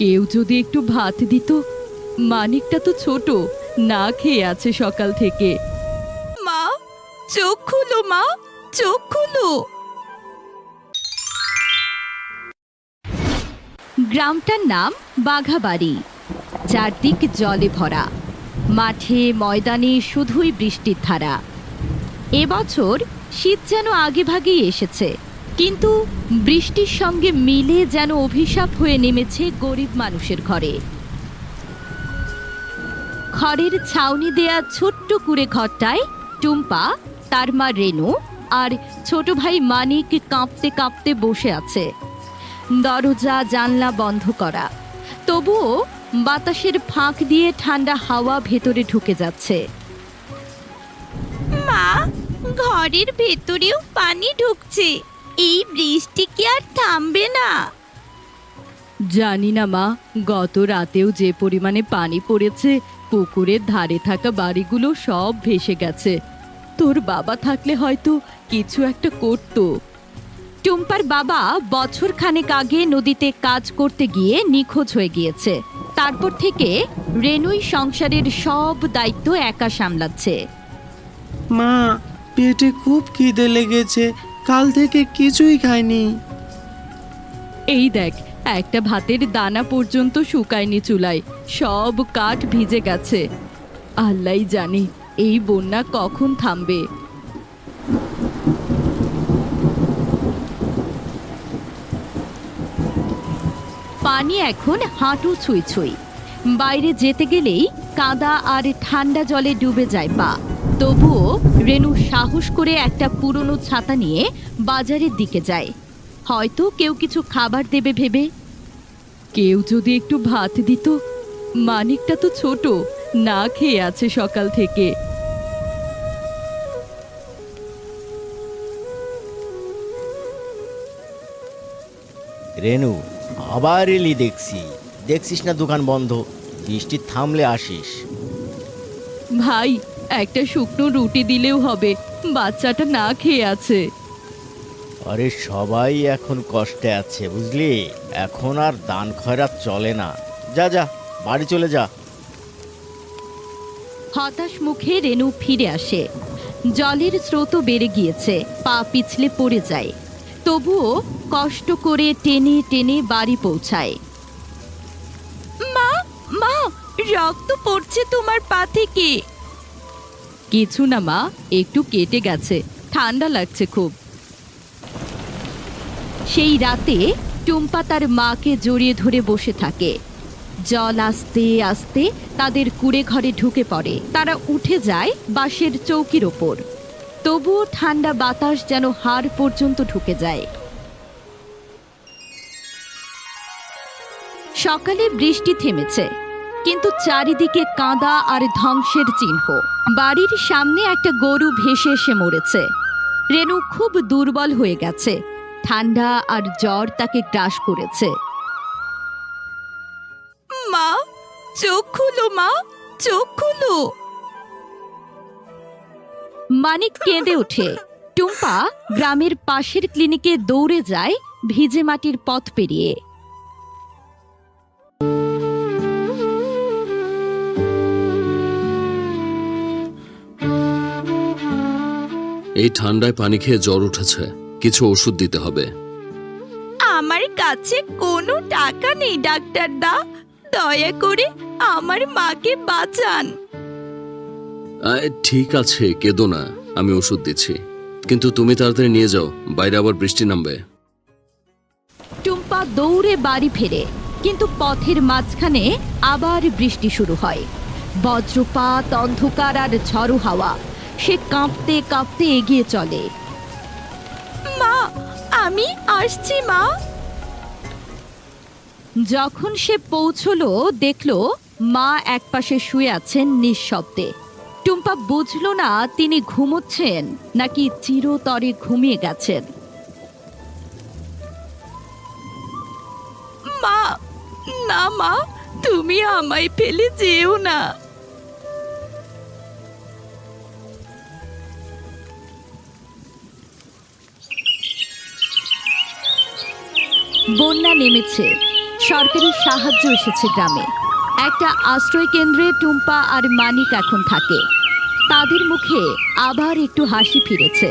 কেউ যদি একটু ভাত দিত। মানিকটা তো ছোট, না খেয়ে আছে সকাল থেকে। মা, চোখ খুলো মা, চোখ খুলো। গ্রামটার নাম বাঘাবাড়ি। চারদিক জলে ভরা, মাঠে ময়দানে শুধুই বৃষ্টির ধারা। এবছর শীত যেন আগে ভাগেই এসেছে, কিন্তু বৃষ্টির সঙ্গে মিলে যেন অভিশাপ হয়ে নেমেছে গরিব মানুষের ঘরে। খড়ের ছাউনি দেয়া ছোট্ট কুড়ে ঘরটায় টুম্পা, তার মা রেনু আর ছোট ভাই মানিক কাঁপতে কাঁপতে বসে আছে। দরজা জানলা বন্ধ করা, তবুও বাতাসের ফাঁক দিয়ে ঠান্ডা হাওয়া ভেতরে ঢুকে যাচ্ছে। মা, ঘরের ভেতরেও পানি ঢুকছে। এই বৃষ্টি কি আর থামবে না? জানি না মা, গত রাতেও যে পরিমাণে পানি পড়েছে, পুকুরের ধারে থাকা বাড়িগুলো সব ভেসে গেছে। তোর বাবা থাকলে হয়তো কিছু একটা করত। টুম্পার বাবা বছর খানেক আগে নদীতে কাজ করতে গিয়ে নিখোঁজ হয়ে গিয়েছে। তারপর থেকে রেনুই সংসারের সব দায়িত্ব একা সামলাচ্ছে। মা, পেটে খুব খিদে লেগেছে, কাল থেকে কিছুই খাইনি। এই দেখ, একটা ভাতের দানা পর্যন্ত শুকায়নি চুলায়, সব কাঠ ভিজে গেছে। আল্লাহই জানে এই বন্যা কখন থামবে। পানি এখন হাঁটু ছুঁই ছুঁই। বাইরে যেতে গেলেই কাদা আর ঠান্ডা জলে ডুবে যায় পা। তবুও রেনু সাহস করে একটা পুরনো ছাতা নিয়ে বাজারের দিকে যায়, হয়তো কেউ কিছু খাবার দেবে ভেবে। কেউ যদি একটু ভাত দিত। মানিকটা তো ছোট, না খেয়ে আছে সকাল থেকে। রেনু, আবার এলি দেখছি। দেখছিস না দোকান বন্ধ, বৃষ্টি থামলে আসিস। ভাই, একটা শুকনো রুটি দিলেও হবে, বাচ্চাটা না খেয়ে আছে। আরে সবাই এখন কষ্টে আছে বুঝলি, এখন আর দান খয়রাত চলে না। যা যা, বাড়ি চলে যা। হতাশ মুখে রেনু ফিরে আসে। জলের স্রোত বেড়ে গিয়েছে, পা পিছলে পড়ে যায়। তবুও কষ্ট করে টেনে টেনে বাড়ি পৌঁছায়। মা, মা, রক্ত পড়ছে তোমার পা থেকে। কিছু না মা, একটু কেটে গেছে, ঠান্ডা লাগছে খুব। সেই রাতে টুম্পা তার মাকে জড়িয়ে ধরে বসে থাকে। জল আস্তে আস্তে তাদের কুঁড়ে ঘরে ঢুকে পড়ে। তারা উঠে যায় বাঁশের চৌকির ওপর, তবুও ঠান্ডা বাতাস যেন হাড় পর্যন্ত ঢুকে যায়। সকালে বৃষ্টি থেমেছে, কিন্তু চারিদিকে কাঁদা আর ধ্বংসের চিহ্ন। বাড়ির সামনে একটা গরু ভেসে এসে মরেছে। রেনু খুব দুর্বল হয়ে গেছে, ঠান্ডা আর জ্বর তাকে গ্রাস করেছে। মা, চোখ খুলো মা, চোখ খুলো। মানিক কেঁদে ওঠে। টুম্পা গ্রামের পাশের ক্লিনিকে দৌড়ে যায় ভিজে মাটির পথ পেরিয়ে। এই ঠান্ডায় পানি খেয়ে জ্বর উঠেছে, কিছু ওষুধ দিতে হবে। আমার কাছে কোনো টাকা নেই ডাক্তার দা, দয়া করে আমার মাকে বাঁচান। ঠিক আছে, কেঁদো না, আমি ওষুধ দিচ্ছি, কিন্তু তুমি তাড়াতাড়ি নিয়ে যাও, বাইরে আবার বৃষ্টি নামবে। টুম্পা দৌড়ে বাড়ি ফেরে, কিন্তু পথের মাঝখানে আবার বৃষ্টি শুরু হয়। বজ্রপাত, অন্ধকার আর ঝড়ো হাওয়া। সে কাঁপতে কাঁপতে এগিয়ে চলে। মা, আমি আসছি মা। যখন সে পৌঁছলো, দেখলো মা একপাশে শুয়ে আছেন নিঃশব্দে। টুম্পা বুঝলো না তিনি ঘুমোচ্ছেন নাকি চিরতরে ঘুমিয়ে গেছেন। মা, না মা, তুমি আমায় ফেলে যেও না। বন্যা নেমেছে, সরকারি সাহায্য এসেছে গ্রামে। একটা আশ্রয় কেন্দ্রে টুম্পা আর মানিক এখন থাকে। তাদের মুখে আবার একটু হাসি ফিরেছে।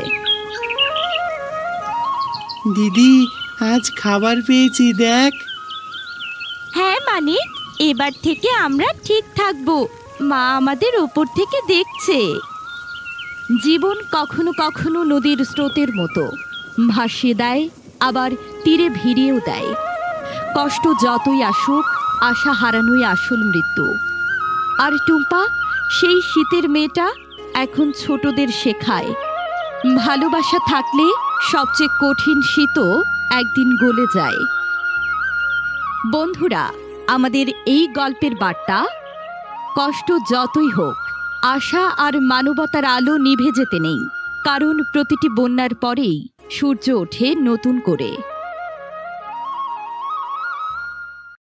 দিদি, আজ খাবার পেয়েছি, দেখ। হ্যাঁ মানিক, এবার থেকে আমরা ঠিক থাকবো। মা আমাদের ওপর থেকে দেখছে। জীবন কখনো কখনো নদীর স্রোতের মতো ভাসিয়ে দেয়, আবার তীরে ভিড়িয়েও দেয়। কষ্ট যতই আসুক, আশা হারানোই আসল মৃত্যু। আর টুম্পা, সেই শীতের মেয়েটা, এখন ছোটদের শেখায় ভালোবাসা থাকলে সবচেয়ে কঠিন শীতও একদিন গলে যায়। বন্ধুরা, আমাদের এই গল্পের বার্তা, কষ্ট যতই হোক, আশা আর মানবতার আলো নিভে যেতে নেই, কারণ প্রতিটি বন্যার পরেই সূর্য ওঠে নতুন করে।